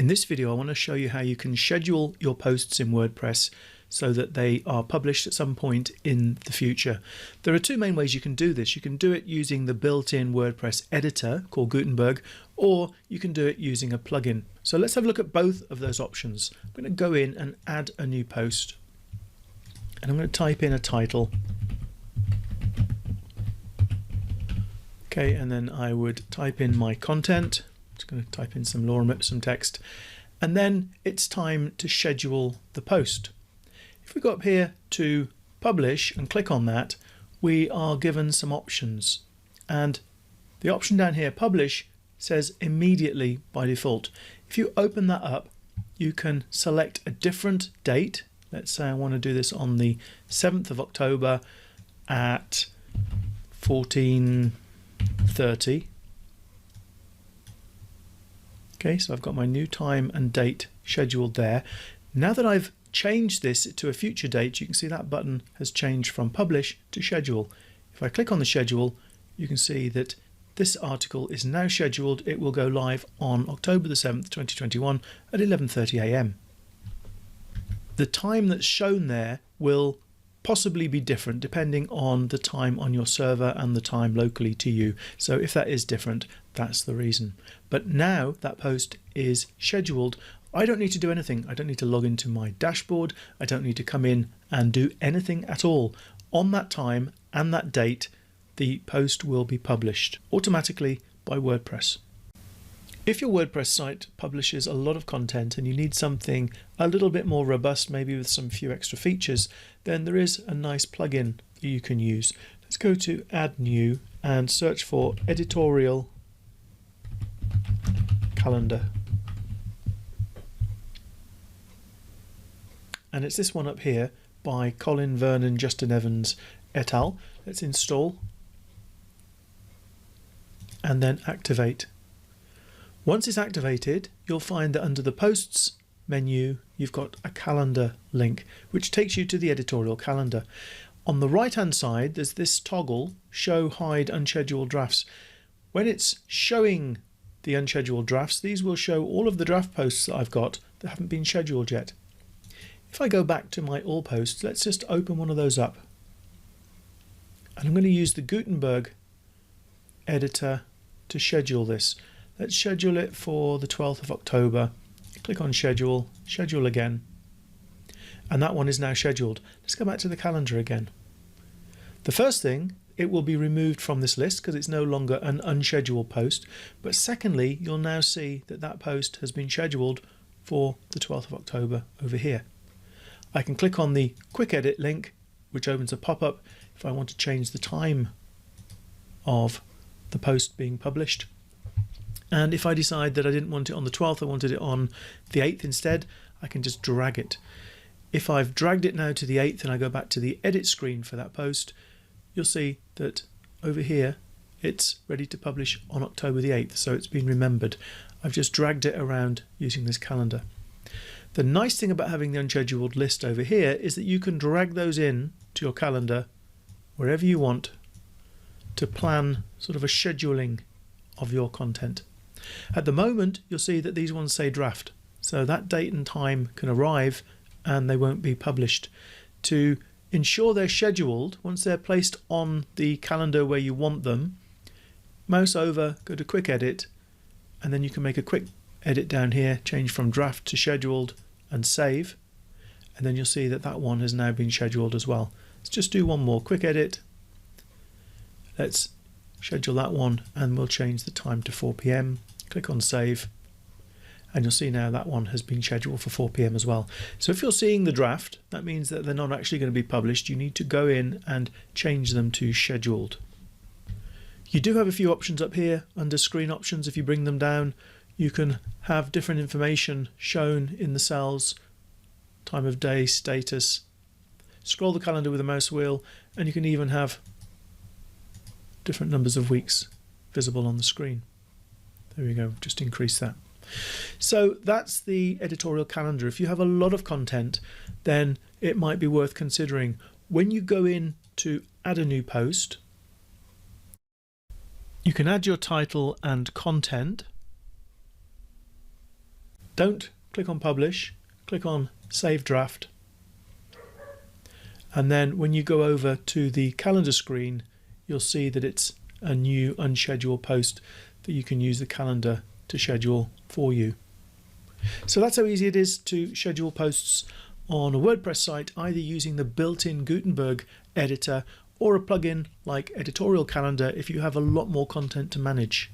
In this video, I want to show you how you can schedule your posts in WordPress so that they are published at some point in the future. There are two main ways you can do this. You can do it using the built-in WordPress editor called Gutenberg, or you can do it using a plugin. So let's have a look at both of those options. I'm going to go in and add a new post, and I'm going to type in a title. Okay, and then I would type in my content. Just going to type in some lorem ipsum text, and then it's time to schedule the post. If we go up here to publish and click on that, we are given some options, and the option down here, publish, says immediately by default. If you open that up, you can select a different date. Let's say I want to do this on the 7th of October at 14:30. Okay, so I've got my new time and date scheduled there. Now that I've changed this to a future date, you can see that button has changed from publish to schedule. If I click on the schedule, you can see that this article is now scheduled. It will go live on October the 7th, 2021 at 11:30 a.m. The time that's shown there will possibly be different depending on the time on your server and the time locally to you. So if that is different, that's the reason. But now that post is scheduled, I don't need to do anything. I don't need to log into my dashboard. I don't need to come in and do anything at all. On that time and that date, the post will be published automatically by WordPress. If your WordPress site publishes a lot of content and you need something a little bit more robust, maybe with some few extra features, then there is a nice plugin that you can use. Let's go to Add New and search for Editorial Calendar. And it's this one up here by Colin Vernon, Justin Evans et al. Let's install and then activate. Once it's activated, you'll find that under the Posts menu, you've got a calendar link, which takes you to the editorial calendar. On the right-hand side, there's this toggle, Show, Hide, Unscheduled Drafts. When it's showing the unscheduled drafts, these will show all of the draft posts that I've got that haven't been scheduled yet. If I go back to my All Posts, let's just open one of those up. And I'm going to use the Gutenberg editor to schedule this. Let's schedule it for the 12th of October. Click on schedule, schedule again. And that one is now scheduled. Let's go back to the calendar again. The first thing, it will be removed from this list because it's no longer an unscheduled post. But secondly, you'll now see that that post has been scheduled for the 12th of October over here. I can click on the quick edit link, which opens a pop-up if I want to change the time of the post being published. And if I decide that I didn't want it on the 12th, I wanted it on the 8th instead, I can just drag it. If I've dragged it now to the 8th and I go back to the edit screen for that post, you'll see that over here it's ready to publish on October the 8th, so it's been remembered. I've just dragged it around using this calendar. The nice thing about having the unscheduled list over here is that you can drag those in to your calendar wherever you want to plan sort of a scheduling of your content. At the moment, you'll see that these ones say draft, so that date and time can arrive and they won't be published. To ensure they're scheduled, once they're placed on the calendar where you want them, mouse over, go to quick edit, and then you can make a quick edit down here, change from draft to scheduled and save, and then you'll see that that one has now been scheduled as well. Let's just do one more quick edit. Let's schedule that one and we'll change the time to 4 p.m. Click on save and you'll see now that one has been scheduled for 4 p.m. as well. So if you're seeing the draft, that means that they're not actually going to be published. You need to go in and change them to scheduled. You do have a few options up here under screen options. If you bring them down, you can have different information shown in the cells, time of day, status. Scroll the calendar with a mouse wheel and you can even have different numbers of weeks visible on the screen. There we go, just increase that. So that's the editorial calendar. If you have a lot of content, then it might be worth considering. When you go in to add a new post, you can add your title and content. don't click on publish, click on save draft. And then when you go over to the calendar screen, you'll see that it's a new unscheduled post that you can use the calendar to schedule for you. So that's how easy it is to schedule posts on a WordPress site, either using the built-in Gutenberg editor or a plugin like Editorial Calendar if you have a lot more content to manage.